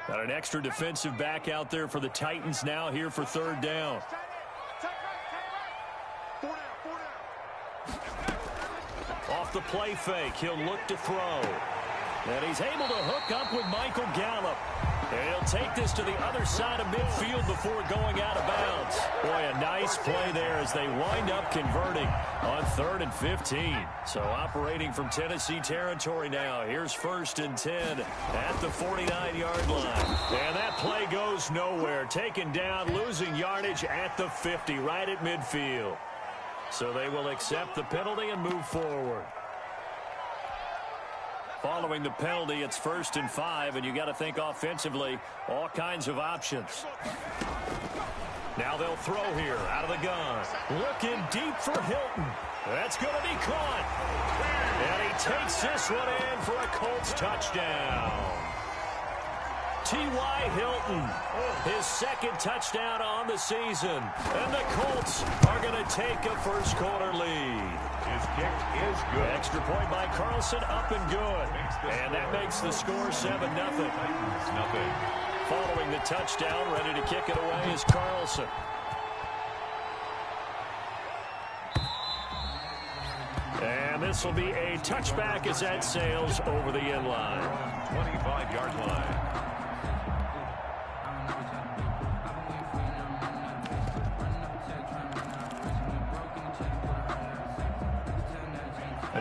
Got an extra defensive back out there for the Titans now here for third down. Off the play fake, he'll look to throw. And he's able to hook up with Michael Gallup. And he'll take this to the other side of midfield before going out of bounds. Boy, a nice play there as they wind up converting on 3rd and 15. So operating from Tennessee territory now. Here's 1st and 10 at the 49-yard line. And that play goes nowhere. Taken down, losing yardage at the 50, right at midfield. So they will accept the penalty and move forward. Following the penalty, it's 1st and 5, and you got to think offensively, all kinds of options. Now they'll throw here out of the gun. Looking deep for Hilton. That's going to be caught. And he takes this one in for a Colts touchdown. T.Y. Hilton, his 2nd touchdown on the season. And the Colts are going to take a first-quarter lead. His kick is good. Extra point by Carlson, up and good. And that makes the score 7-0. Following the touchdown, ready to kick it away is Carlson. And this will be a touchback as that sails over the end line. 25-yard line.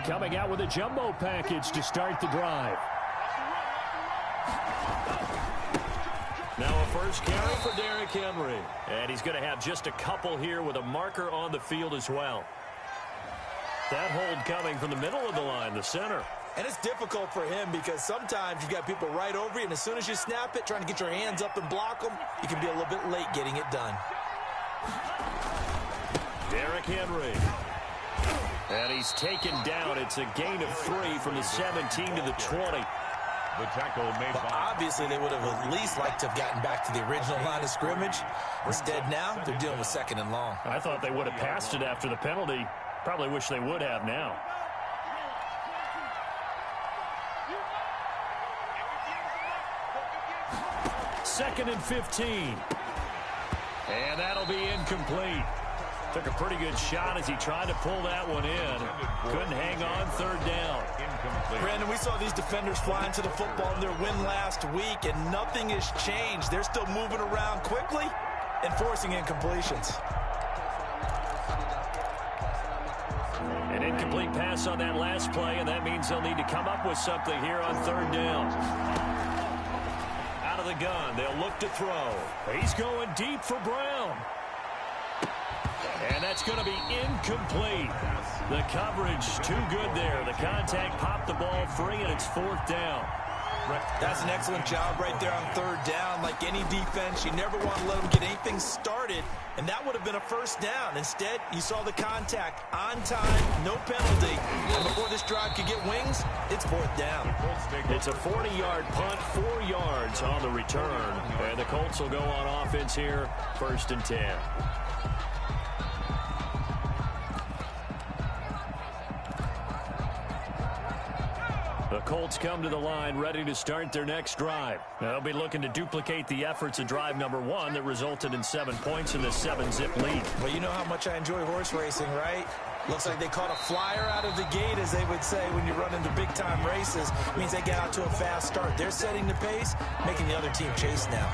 Coming out with a jumbo package to start the drive. Now a first carry for Derrick Henry. And he's going to have just a couple here with a marker on the field as well. That hold coming from the middle of the line, the center. And it's difficult for him because sometimes you've got people right over you, and as soon as you snap it, trying to get your hands up and block them, you can be a little bit late getting it done. Derrick Henry. And he's taken down. It's a gain of 3 from the 17 to the 20. The tackle made by... Obviously, they would have at least liked to have gotten back to the original line of scrimmage. Instead, now, they're dealing with 2nd and long. I thought they would have passed it after the penalty. Probably wish they would have now. Second and 15. And that'll be incomplete. Took a pretty good shot as he tried to pull that one in. Couldn't hang on, 3rd down. Brandon, we saw these defenders flying to the football in their win last week, and nothing has changed. They're still moving around quickly and forcing incompletions. An incomplete pass on that last play, and that means they'll need to come up with something here on 3rd down. Out of the gun, they'll look to throw. He's going deep for Brown. And that's going to be incomplete. The coverage too good there. The contact popped the ball free, and it's 4th down. That's an excellent job right there on 3rd down. Like any defense, you never want to let them get anything started, and that would have been a 1st down. Instead, you saw the contact on time, no penalty. And before this drive could get wings, it's 4th down. It's a 40-yard punt, 4 yards on the return. And the Colts will go on offense here, 1st and 10. The Colts come to the line ready to start their next drive. They'll be looking to duplicate the efforts of drive number 1 that resulted in 7 points in the 7-zip lead. Well, you know how much I enjoy horse racing, right? Looks like they caught a flyer out of the gate, as they would say when you run into big-time races. It means they get out to a fast start. They're setting the pace, making the other team chase now.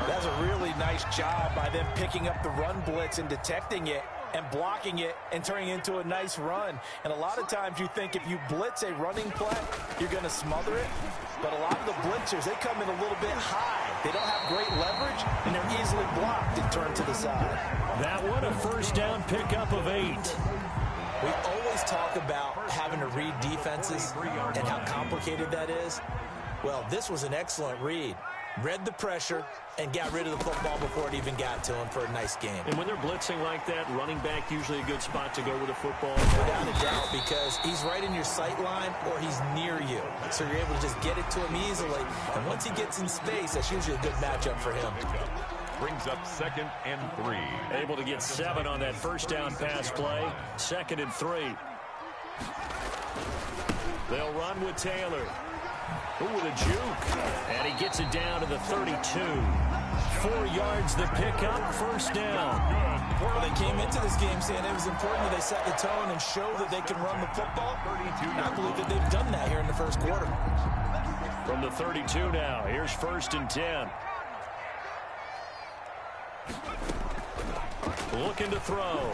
That's a really nice job by them picking up the run blitz and detecting it and blocking it and turning it into a nice run. And a lot of times you think if you blitz a running play, you're going to smother it. But a lot of the blitzers, they come in a little bit high. They don't have great leverage, and they're easily blocked and turned to the side. That one, a 1st down pickup of 8. We always talk about having to read defenses and how complicated that is. Well, this was an excellent read. Read the pressure and got rid of the football before it even got to him for a nice game. And when they're blitzing like that, running back usually a good spot to go with the football. Without a doubt, because he's right in your sight line or he's near you. So you're able to just get it to him easily. And once he gets in space, that's usually a good matchup for him. Brings up 2nd and 3. Able to get 7 on that 1st down pass play. 2nd and 3. They'll run with Taylor. With a juke. And he gets it down to the 32. 4 yards the pickup, first down. Well, they came into this game saying it was important that they set the tone and show that they can run the football. And I believe that they've done that here in the first quarter. From the 32 now, here's 1st and 10. Looking to throw.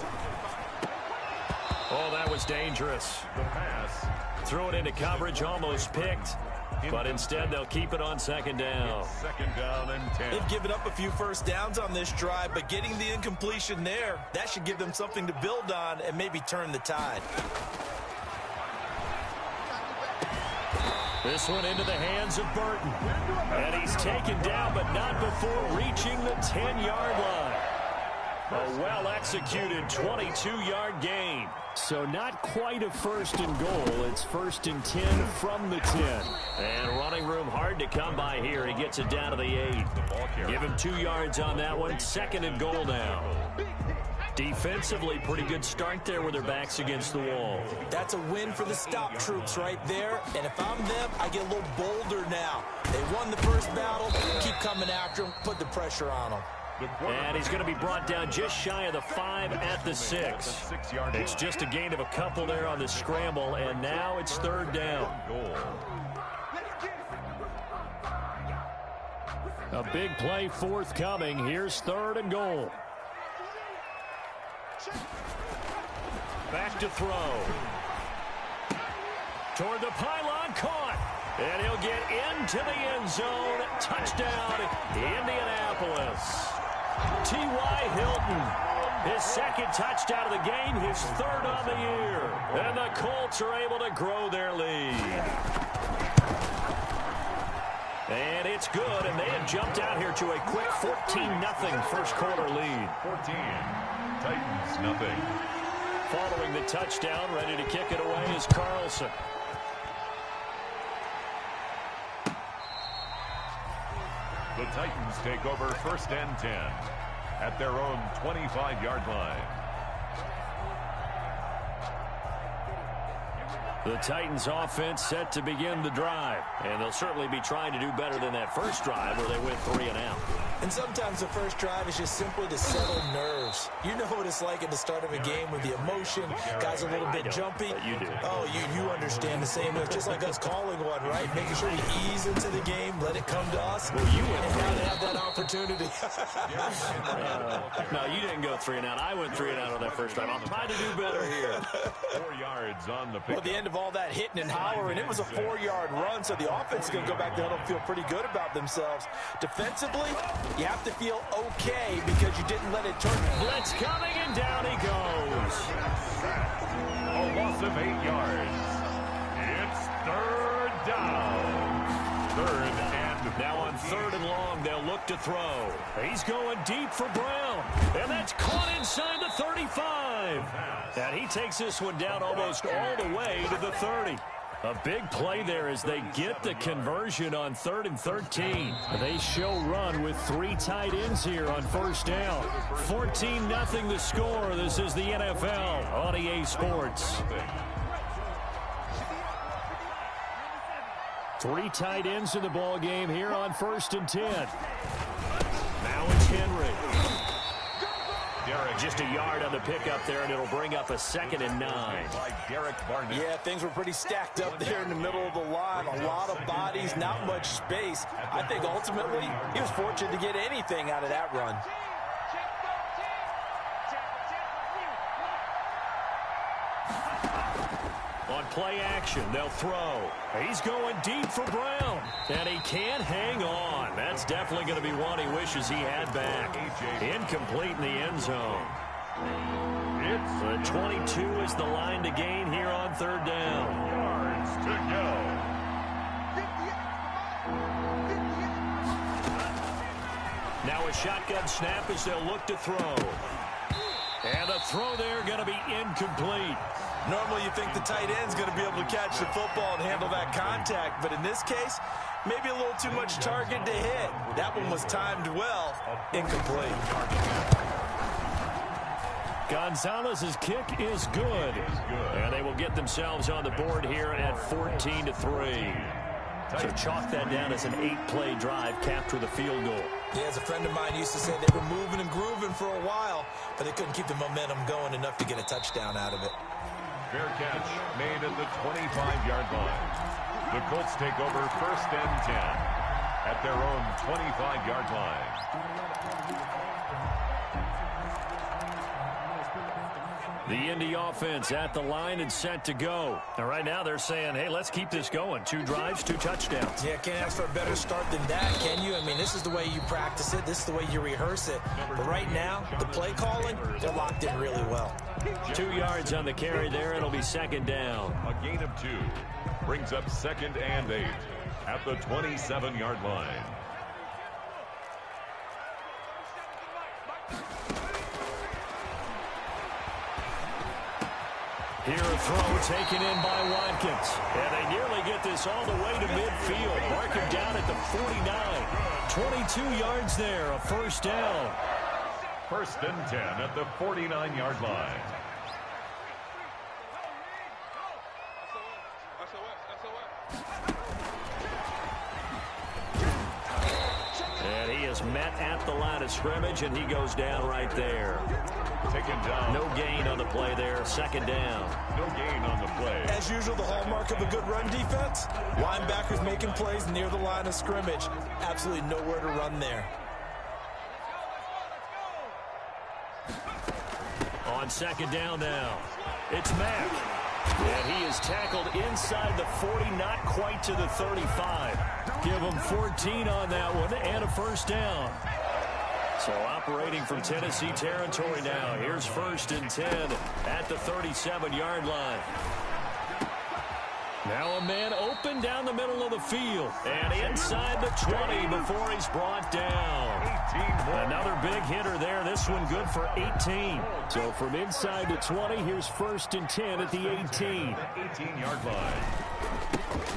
Oh, that was dangerous. The pass. Threw it into coverage, almost picked. But instead, they'll keep it on 2nd down. 2nd down and 10. They've given up a few first downs on this drive, but getting the incompletion there, that should give them something to build on and maybe turn the tide. This one into the hands of Burton. And he's taken down, but not before reaching the 10-yard line. A well-executed 22-yard gain. So not quite a 1st and goal. It's 1st and 10 from the 10. And running room hard to come by here. He gets it down to the 8. Give him 2 yards on that one. 2nd and goal now. Defensively, pretty good start there with their backs against the wall. That's a win for the stop troops right there. And if I'm them, I get a little bolder now. They won the first battle. Keep coming after them. Put the pressure on them. And he's going to be brought down just shy of the 5 at the 6. It's just a gain of a couple there on the scramble, and now it's 3rd down. A big play forthcoming. Here's 3rd and goal. Back to throw. Toward the pylon, caught. And he'll get into the end zone. Touchdown, Indianapolis. T.Y. Hilton, his 2nd touchdown of the game, his 3rd on the year. And the Colts are able to grow their lead. And it's good, and they have jumped out here to a quick 14-0 first quarter lead. 14, Titans nothing. Following the touchdown, ready to kick it away is Carlson. The Titans take over 1st and 10 at their own 25-yard line. The Titans offense set to begin the drive. And they'll certainly be trying to do better than that first drive where they went 3 and out. And sometimes the first drive is just simply to settle nerves. You know what it's like at the start of a game with the emotion. Guys a little bit jumpy. But you do. Oh, you understand the same way. It's just like us calling one, right? Making sure we ease into the game, let it come to us. Well, you went and now to have that opportunity. No, you didn't go 3 and out. I went 3 and out on that first drive. I'll try to do better here. 4 yards on the pick. Well, the end of all that hitting and hollering, it was a 4-yard run, so the offense is going to go back to huddle and feel pretty good about themselves. Defensively, you have to feel okay because you didn't let it turn. Blitz coming, and down he goes. A loss of 8 yards. It's 3rd down. 3rd and now on 3rd and long, they'll look to throw. He's going deep for Brown, and that's caught inside the 35. And he takes this one down almost all the way to the 30. A big play there as they get the conversion on 3rd and 13. They show run with 3 tight ends here on 1st down. 14-0 the score. This is the NFL on EA Sports. 3 tight ends in the ball game here on 1st and 10. Now it's Henry. Just a yard on the pickup there, and it'll bring up a 2nd and 9. Yeah, things were pretty stacked up there in the middle of the line. A lot of bodies, not much space. I think ultimately he was fortunate to get anything out of that run. On play action, they'll throw. He's going deep for Brown, and he can't hang on. That's definitely going to be one he wishes he had back. Incomplete in the end zone. The 22 is the line to gain here on 3rd down. Yards to go. Now a shotgun snap as they'll look to throw. And the throw there going to be incomplete. Normally you think the tight end's going to be able to catch the football and handle that contact, but in this case, maybe a little too much target to hit. That one was timed well. Incomplete. Gonzalez's kick is good. And they will get themselves on the board here at 14-3. So chalk that down as an 8-play drive capped with a field goal. Yeah, as a friend of mine used to say, they were moving and grooving for a while, but they couldn't keep the momentum going enough to get a touchdown out of it. Fair catch made at the 25-yard line. The Colts take over 1st and 10 at their own 25-yard line. The Indy offense at the line and set to go. And right now they're saying, hey, let's keep this going. 2 drives, 2 touchdowns. Yeah, can't ask for a better start than that, can you? I mean, this is the way you practice it. This is the way you rehearse it. But right now, the play calling, they're locked in really well. 2 yards on the carry there. It'll be 2nd down. A gain of 2 brings up 2nd and 8 at the 27-yard line. Here a throw taken in by Watkins. And they nearly get this all the way to midfield. Mark him down at the 49. 22 yards there, a 1st down. 1st and 10 at the 49-yard line. And he is met at the line of scrimmage, and he goes down right there. Taken down. No gain on the play there. 2nd down. No gain on the play. As usual, the hallmark of a good run defense, linebackers making plays near the line of scrimmage. Absolutely nowhere to run there. On 2nd down now, it's Mack. And he is tackled inside the 40, not quite to the 35. Give him 14 on that one and a 1st down. So operating from Tennessee territory now. Here's 1st and 10 at the 37-yard line. Now a man open down the middle of the field. And inside the 20 before he's brought down. Another big hitter there. This one good for 18. So from inside the 20, here's 1st and 10 at the 18. 18-yard line.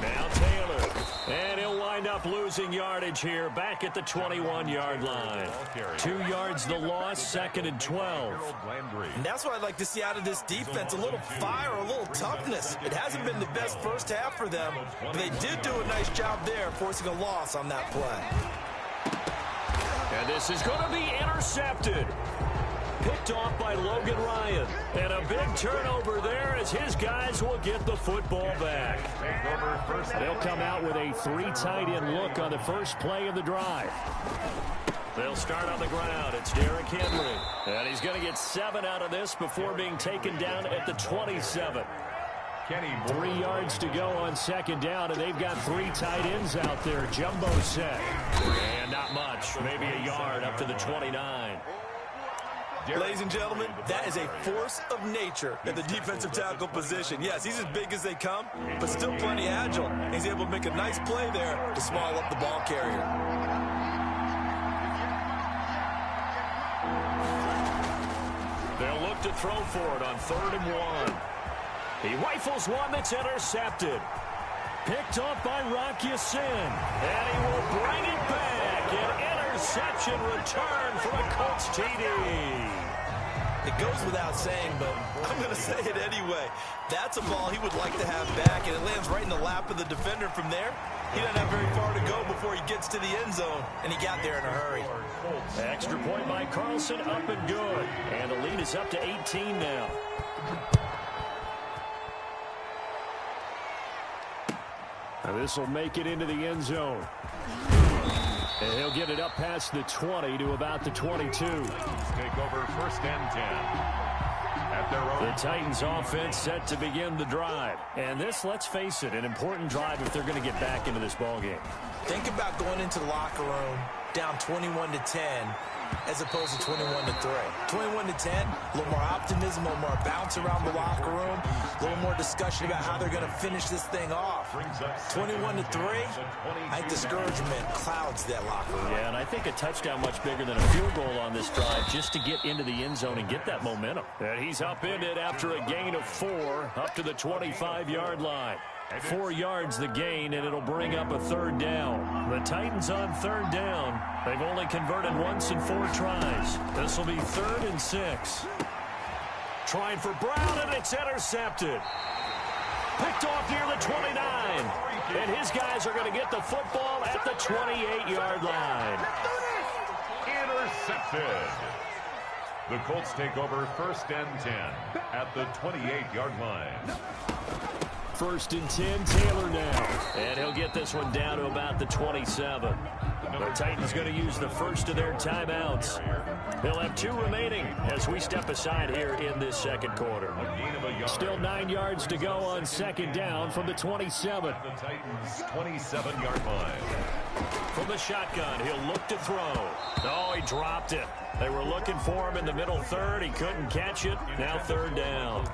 Now Taylor. And he'll wind up losing yardage here back at the 21-yard line. 2 yards the loss, 2nd and 12. And that's what I'd like to see out of this defense. A little fire, a little toughness. It hasn't been the best first half for them, but they did do a nice job there, forcing a loss on that play. And this is going to be intercepted. Picked off by Logan Ryan. And a big turnover there as his guys will get the football back. They'll come out with a 3 tight end look on the first play of the drive. They'll start on the ground. It's Derrick Henry. And he's going to get 7 out of this before being taken down at the 27. 3 yards to go on 2nd down, and they've got 3 tight ends out there. Jumbo set. And not much. Maybe a yard up to the 29. Ladies and gentlemen, that is a force of nature at the defensive tackle position. Yes, he's as big as they come, but still plenty agile. He's able to make a nice play there to small up the ball carrier. They'll look to throw for it on 3rd and 1. He rifles one that's intercepted. Picked off by Rock Ya-Sin. And he will bring it back. An interception return for a Colts TD. It goes without saying, but I'm going to say it anyway. That's a ball he would like to have back, and it lands right in the lap of the defender from there. He doesn't have very far to go before he gets to the end zone, and he got there in a hurry. Extra point by Carlson, up and good. And the lead is up to 18 now. Now this will make it into the end zone. And he'll get it up past the 20 to about the 22. Take over 1st and 10. At their own. The Titans offense set to begin the drive. And this, let's face it, an important drive if they're going to get back into this ballgame. Think about going into the locker room down 21-10 as opposed to 21-3. 21-10, a little more optimism, a little more bounce around the locker room, a little more discussion about how they're going to finish this thing off. 21-3, I think discouragement clouds that locker room. Yeah, and I think a touchdown much bigger than a field goal on this drive just to get into the end zone and get that momentum. And he's upended after a gain of 4 up to the 25-yard line. 4 yards the gain, and it'll bring up a 3rd down. The Titans on 3rd down. They've only converted once in 4 tries. This will be 3rd and 6. Trying for Brown, and it's intercepted. Picked off near the 29. And his guys are going to get the football at the 28-yard line. Intercepted. The Colts take over 1st and 10 at the 28-yard line. 1st and 10, Taylor now. And he'll get this one down to about the 27. The Titans going to use the first of their timeouts. They'll have 2 remaining as we step aside here in this second quarter. Still 9 yards to go on 2nd down from the 27. The Titans' 27-yard line. From the shotgun, he'll look to throw. Oh, he dropped it. They were looking for him in the middle third. He couldn't catch it. Now 3rd down.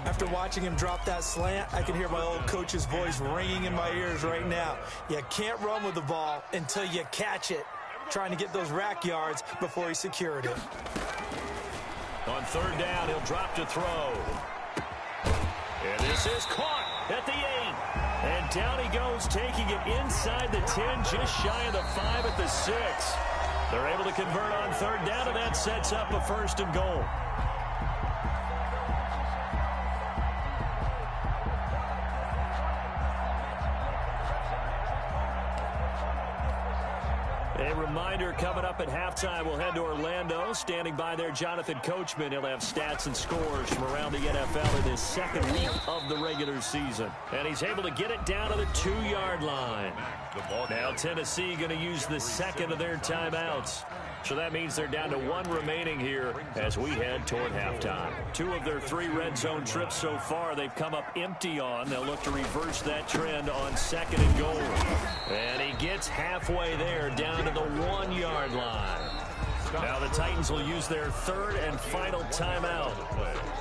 After watching him drop that slant, I can hear my old coach's voice ringing in my ears right now. You can't run with the ball until you catch it. Trying to get those rack yards before he secured it. On 3rd down, he'll drop to throw. And this is caught at the 8. And down he goes, taking it inside the 10, just shy of the 5 at the 6. They're able to convert on 3rd down, and that sets up a 1st and goal. A reminder, coming up at halftime, we'll head to Orlando. Standing by there, Jonathan Coachman. He'll have stats and scores from around the NFL in his 2nd week of the regular season. And he's able to get it down to the 2-yard line. Now Tennessee going to use the 2nd of their timeouts. So that means they're down to 1 remaining here as we head toward halftime. 2 of their 3 red zone trips so far, they've come up empty on. They'll look to reverse that trend on 2nd and goal. And he gets halfway there, down to the 1-yard line. Now the Titans will use their 3rd and final timeout.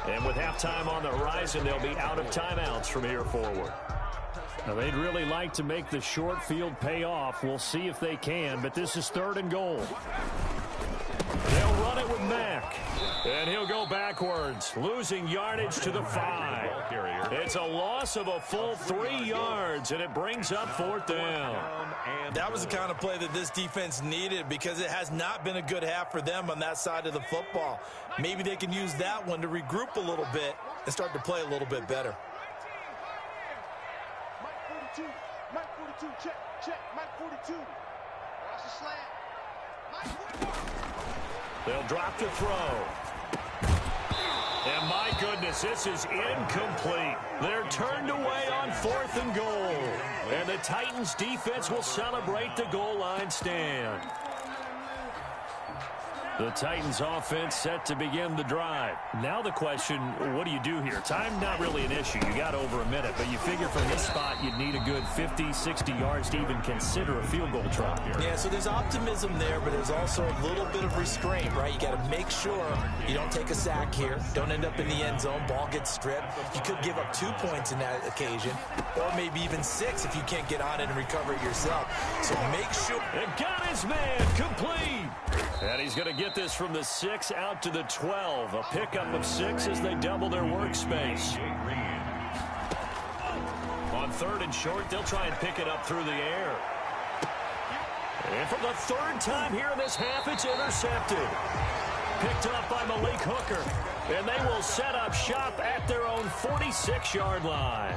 And with halftime on the horizon, they'll be out of timeouts from here forward. Now, they'd really like to make the short field pay off. We'll see if they can, but this is 3rd and goal. They'll run it with Mack. And he'll go backwards, losing yardage to the 5. It's a loss of a full 3 yards, and it brings up 4th down. That was the kind of play that this defense needed because it has not been a good half for them on that side of the football. Maybe they can use that one to regroup a little bit and start to play a little bit better. Mike 42, check, Mike 42. Watch the slant. Mike 44. They'll drop to throw. And my goodness, this is incomplete. They're turned away on 4th and goal. And the Titans defense will celebrate the goal line stand. The Titans offense set to begin the drive. Now the question, what do you do here? Time not really an issue. You got over a minute, but you figure from this spot you'd need a good 50, 60 yards to even consider a field goal try here. Yeah, so there's optimism there, but there's also a little bit of restraint, right? You got to make sure you don't take a sack here. Don't end up in the end zone. Ball gets stripped. You could give up 2 points in that occasion, or maybe even 6 if you can't get on it and recover it yourself. So make sure. And got his man complete. And he's going to get this from the 6 out to the 12. A pickup of 6 as they double their workspace. On 3rd and short, they'll try and pick it up through the air. And for the 3rd time here in this half, it's intercepted. Picked up by Malik Hooker. And they will set up shop at their own 46-yard line.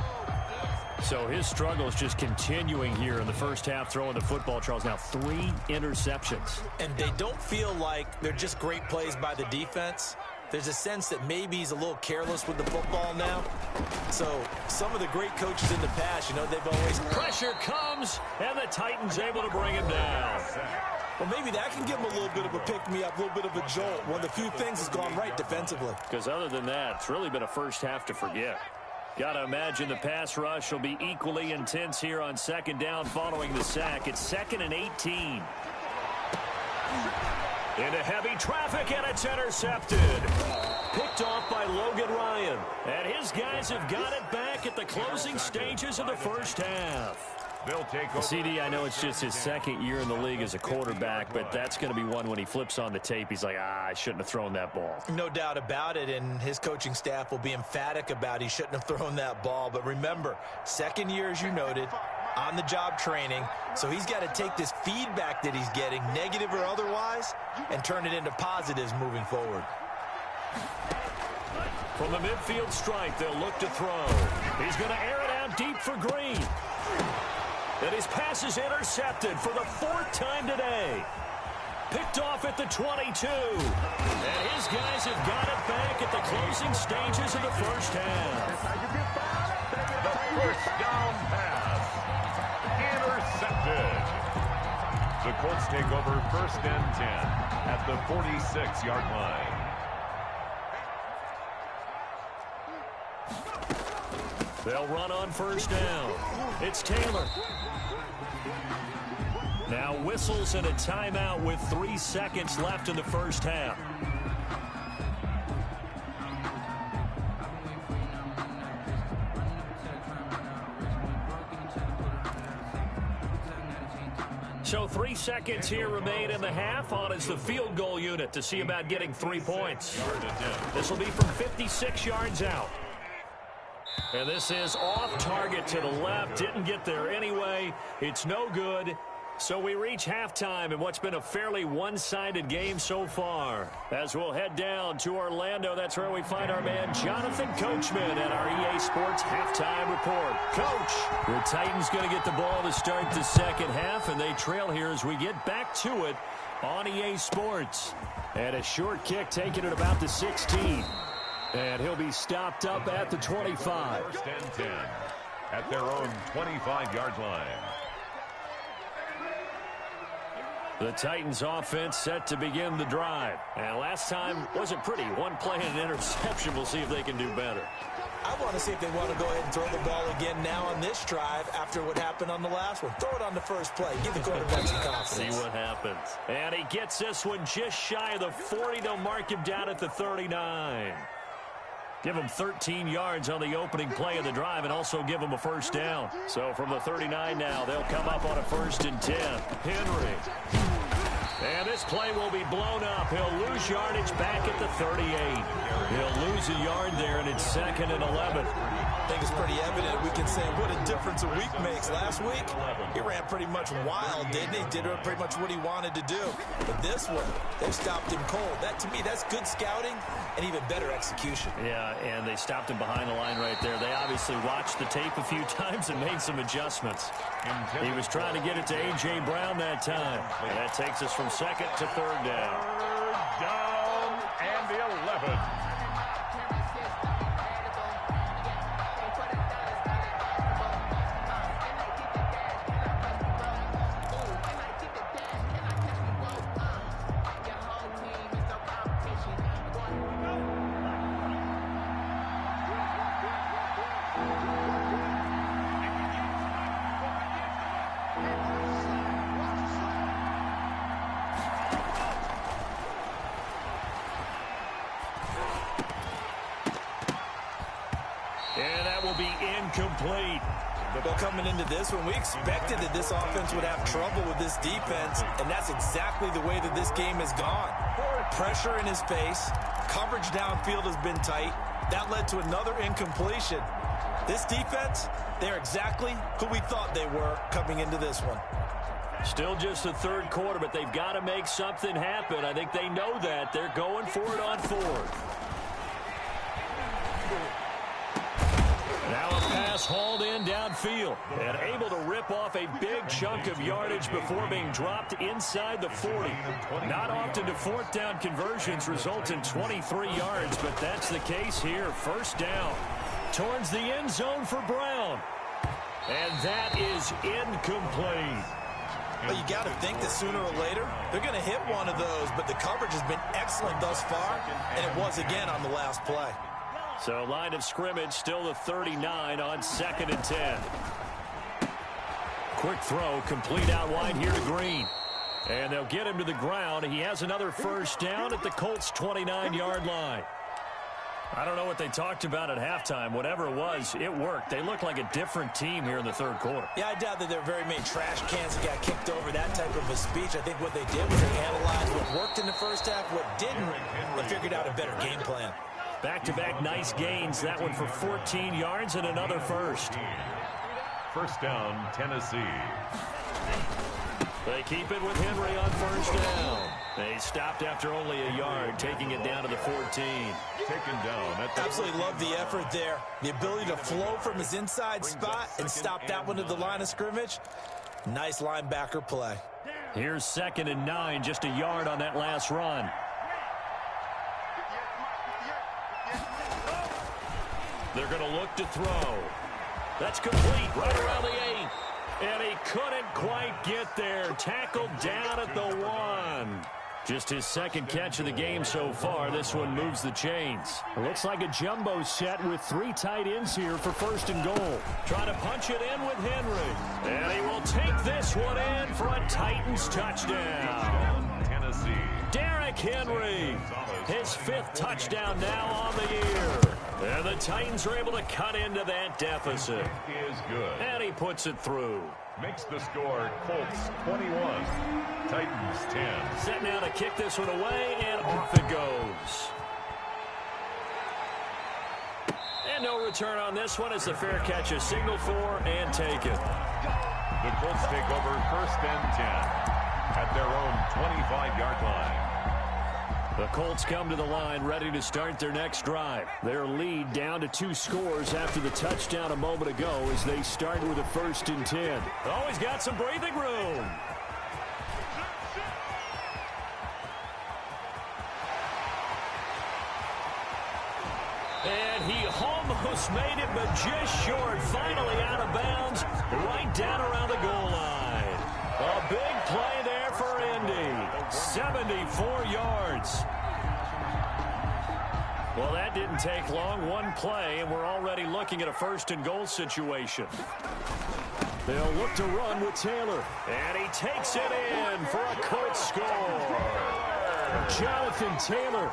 So his struggle is just continuing here in the first half, throwing the football, Charles. Now 3 interceptions. And they don't feel like they're just great plays by the defense. There's a sense that maybe he's a little careless with the football now. So some of the great coaches in the past, you know, they've always... Pressure comes, and the Titans able to bring him down. Well, maybe that can give him a little bit of a pick-me-up, a little bit of a jolt. One of the few things has gone right defensively. Because other than that, it's really been a first half to forget. Got to imagine the pass rush will be equally intense here on 2nd down following the sack. It's 2nd and 18. Into heavy traffic, and it's intercepted. Picked off by Logan Ryan. And his guys have got it back at the closing stages of the first half. They'll take over. CD, I know it's just his 2nd year in the league as a quarterback, but that's going to be one when he flips on the tape. He's like, I shouldn't have thrown that ball. No doubt about it, and his coaching staff will be emphatic about he shouldn't have thrown that ball. But remember, 2nd year, as you noted, on-the-job training, so he's got to take this feedback that he's getting, negative or otherwise, and turn it into positives moving forward. From the midfield stripe, they'll look to throw. He's going to air it out deep for Green. And his pass is intercepted for the 4th time today. Picked off at the 22. And his guys have got it back at the closing stages of the first half. The first down pass. Intercepted. The Colts take over 1st and 10 at the 46-yard line. They'll run on 1st down. It's Taylor. Now whistles and a timeout with 3 seconds left in the first half. So 3 seconds here remain in the half. On is the field goal unit to see about getting 3 points. This will be from 56 yards out. And this is off target to the left. Didn't get there anyway. It's no good. So we reach halftime in what's been a fairly one-sided game so far. As we'll head down to Orlando, that's where we find our man Jonathan Coachman at our EA Sports Halftime Report. Coach, the Titans going to get the ball to start the second half, and they trail here as we get back to it on EA Sports. And a short kick taken at about the 16. And he'll be stopped up at the 25. 1st and 10 at their own 25-yard line. The Titans offense set to begin the drive. And last time wasn't pretty. One play and an interception. We'll see if they can do better. I want to see if they want to go ahead and throw the ball again now on this drive after what happened on the last one. Throw it on the first play. Give the quarterback some confidence. See what happens. And he gets this one just shy of the 40. They'll mark him down at the 39. Give him 13 yards on the opening play of the drive and also give him a first down. So from the 39 now, they'll come up on a 1st and 10. Henry. And this play will be blown up. He'll lose yardage back at the 38. He'll lose a yard there, and it's 2nd and 11. I think it's pretty evident. We can say what a difference a week makes. Last week, he ran pretty much wild, didn't he? Did pretty much what he wanted to do. But this one, they stopped him cold. That, to me, that's good scouting and even better execution. Yeah, and they stopped him behind the line right there. They obviously watched the tape a few times and made some adjustments. He was trying to get it to A.J. Brown that time. And that takes us from 2nd to 3rd down. 3rd down and 11. And that will be incomplete. Well, coming into this one, we expected that this offense would have trouble with this defense, and that's exactly the way that this game has gone. Pressure in his face, coverage downfield has been tight. That led to another incompletion. This defense, they're exactly who we thought they were coming into this one. Still just the 3rd quarter, but they've got to make something happen. I think they know that. They're going for it on 4th. Now a pass hauled in downfield and able to rip off a big chunk of yardage before being dropped inside the 40. Not often do 4th down conversions result in 23 yards, but that's the case here. 1st down towards the end zone for Brown. And that is incomplete. Well, you got to think that sooner or later they're going to hit one of those, but the coverage has been excellent thus far, and it was again on the last play. So line of scrimmage still the 39 on 2nd and 10. Quick throw, complete out wide here to Green. And they'll get him to the ground. He has another 1st down at the Colts' 29-yard line. I don't know what they talked about at halftime. Whatever it was, it worked. They look like a different team here in the 3rd quarter. Yeah, I doubt that there are very many trash cans that got kicked over, that type of a speech. I think what they did was they analyzed what worked in the first half, what didn't, and figured out a better game plan. Back-to-back nice gains. That one for 14 yards and another 1st. 1st down, Tennessee. They keep it with Henry on 1st down. They stopped after only a yard, taking it down to the 14. Taken down. Absolutely love the effort there. The ability to flow from his inside spot and stop that one to the line of scrimmage. Nice linebacker play. Here's 2nd and 9, just a yard on that last run. They're going to look to throw. That's complete right around the 8. And he couldn't quite get there. Tackled down at the 1. Just his 2nd catch of the game so far. This one moves the chains. It looks like a jumbo set with 3 tight ends here for 1st and goal. Trying to punch it in with Henry. And he will take this one in for a Titans touchdown. Tennessee. Derrick Henry. His 5th touchdown now on the year. And the Titans are able to cut into that deficit. Is good. And he puts it through. Makes the score Colts 21, Titans 10. Set now to kick this one away, and off it goes. And no return on this one as the fair catch is signaled for and taken. The Colts take over 1st and 10 at their own 25-yard line. The Colts come to the line ready to start their next drive. Their lead down to 2 scores after the touchdown a moment ago as they start with a 1st and 10. Oh, he's got some breathing room. And he almost made it, but just short. Finally out of bounds, right down around the goal line. A big play there for Indy. 74 yards. Well, that didn't take long. One play, and we're already looking at a 1st and goal situation. They'll look to run with Taylor. And he takes it in for a quick score. Jonathan Taylor,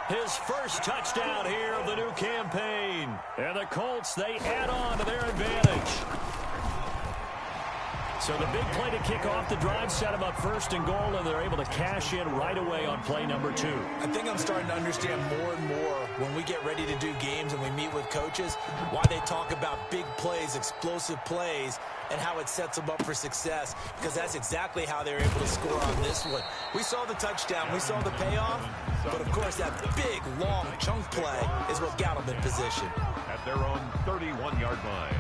his 1st touchdown here of the new campaign. And the Colts, they add on to their advantage. So the big play to kick off the drive set them up 1st and goal, and they're able to cash in right away on play number 2. I think I'm starting to understand more and more when we get ready to do games and we meet with coaches why they talk about big plays, explosive plays, and how it sets them up for success, because that's exactly how they're able to score on this one. We saw the touchdown. We saw the payoff. But, of course, that big, long chunk play is what got them in position. At their own 31-yard line.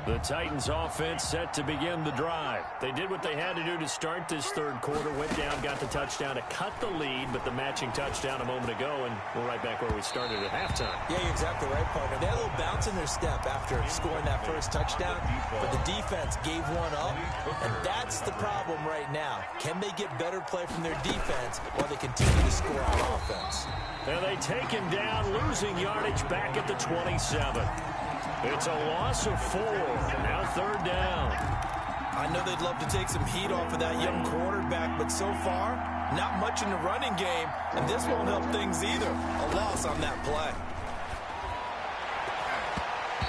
The Titans offense set to begin the drive. They did what they had to do to start this 3rd quarter, went down, got the touchdown to cut the lead, but the matching touchdown a moment ago, and we're right back where we started at halftime. Yeah, you're exactly right, partner. They had a little bounce in their step after scoring that 1st touchdown, but the defense gave one up, and that's the problem right now. Can they get better play from their defense while they continue to score on offense? And they take him down, losing yardage back at the 27. It's a loss of 4. Now 3rd down. I know they'd love to take some heat off of that young quarterback, but so far, not much in the running game, and this won't help things either. A loss on that play.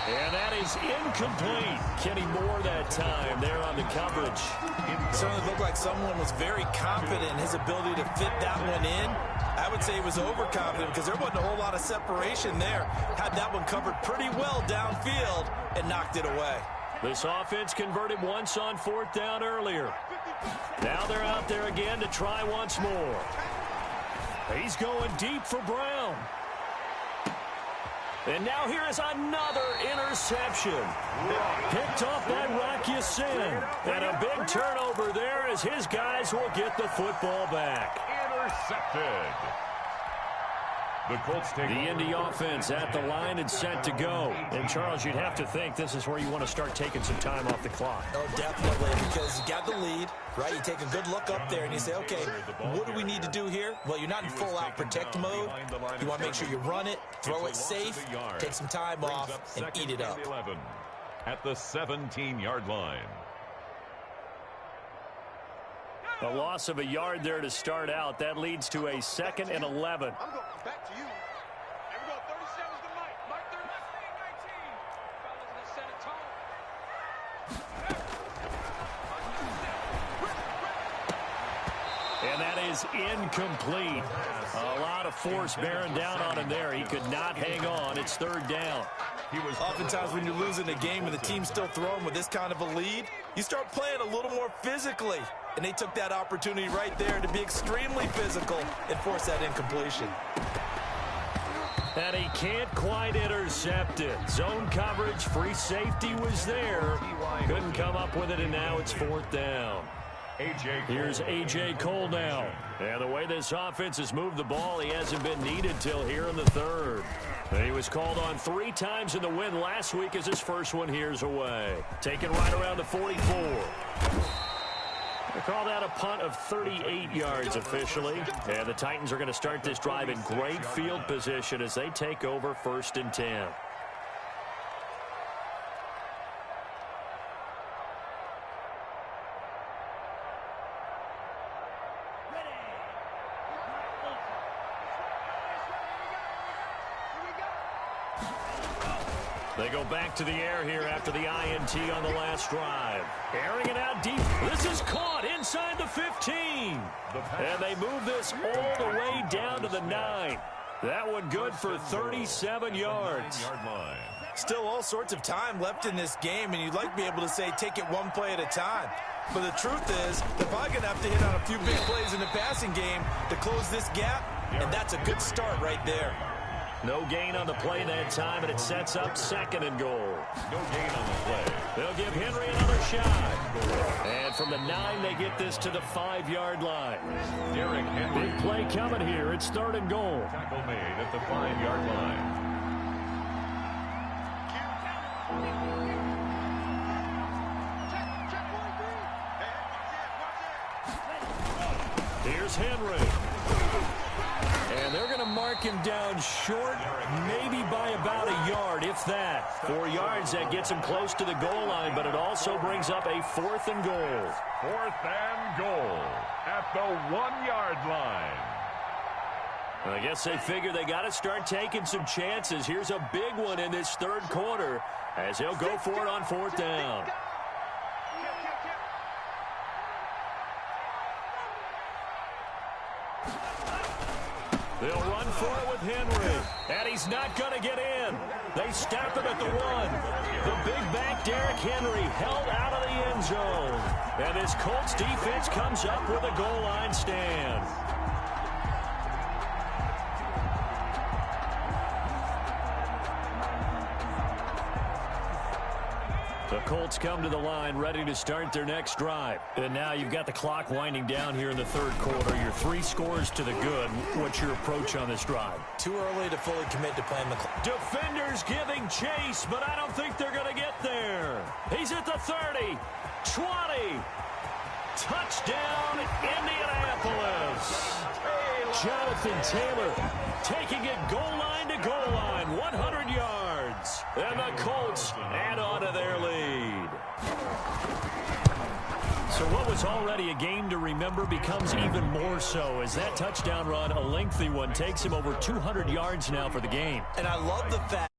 And that is incomplete. Kenny Moore that time there on the coverage. It certainly looked like someone was very confident in his ability to fit that one in. I would say he was overconfident because there wasn't a whole lot of separation there. Had that one covered pretty well downfield and knocked it away. This offense converted once on 4th down earlier. Now they're out there again to try once more. He's going deep for Brown. And now here is another interception. Picked off by Rock Ya-Sin. And a big turnover there as his guys will get the football back. Intercepted. The Colts take the Indy offense at the line and set to go. And, Charles, you'd have to think this is where you want to start taking some time off the clock. Oh, definitely, because you got the lead, right? You take a good look up there and you say, okay, what do we need to do here? Well, you're not in full-out protect mode. You want to make sure you run it, throw it safe, take some time off, and eat it up. 11 at the 17-yard line. A loss of a yard there to start out. That leads to a 2nd and 11. I'm going back to you. Here we go. 37's the Mike. Mike 19. Fellas, let's set a tone. And that is incomplete. A lot of force bearing down on him there. He could not hang on. It's third down. Oftentimes when you're losing a game and the team's still throwing with this kind of a lead, you start playing a little more physically. And they took that opportunity right there to be extremely physical and force that incompletion. And he can't quite intercept it. Zone coverage, free safety was there. Couldn't come up with it, and now it's fourth down. Here's A.J. Cole now. And the way this offense has moved the ball, he hasn't been needed till here in the third. He was called on 3 times in the win last week as his first one here's away. Taken right around the 44. They call that a punt of 38 yards officially. And the Titans are going to start this drive in great field position as they take over 1st and 10. They go back to the air here after the INT on the last drive. Airing it out deep. This is caught inside the 15. And they move this all the way down to the 9. That one good for 37 yards. Still all sorts of time left in this game, and you'd like to be able to say take it one play at a time. But the truth is, they're probably going to have to hit on a few big plays in the passing game to close this gap, and that's a good start right there. No gain on the play that time, and it sets up 2nd and goal. No gain on the play. They'll give Henry another shot. And from the 9, they get this to the 5-yard line. Derrick Henry. Big play coming here. It's 3rd and goal. Tackle made at the 5-yard line. Here's Henry. And they're going to mark him down short, maybe by about a yard, if that. 4 yards, that gets him close to the goal line, but it also brings up a 4th and goal. 4th and goal at the 1-yard line. I guess they figure they got to start taking some chances. Here's a big one in this 3rd quarter as he'll go for it on 4th down. They'll run for it with Henry. And he's not going to get in. They stop him at the 1. The big back Derrick Henry held out of the end zone. And this Colts defense comes up with a goal line stand. The Colts come to the line ready to start their next drive. And now you've got the clock winding down here in the 3rd quarter. Your 3 scores to the good. What's your approach on this drive? Too early to fully commit to playing the clock. Defenders giving chase, but I don't think they're going to get there. He's at the 30, 20. Touchdown, Indianapolis. Jonathan Taylor taking it goal line to goal line, 100 yards. And the Colts add on to their lead. So what was already a game to remember becomes even more so as that touchdown run, a lengthy one, takes him over 200 yards now for the game. And I love the fact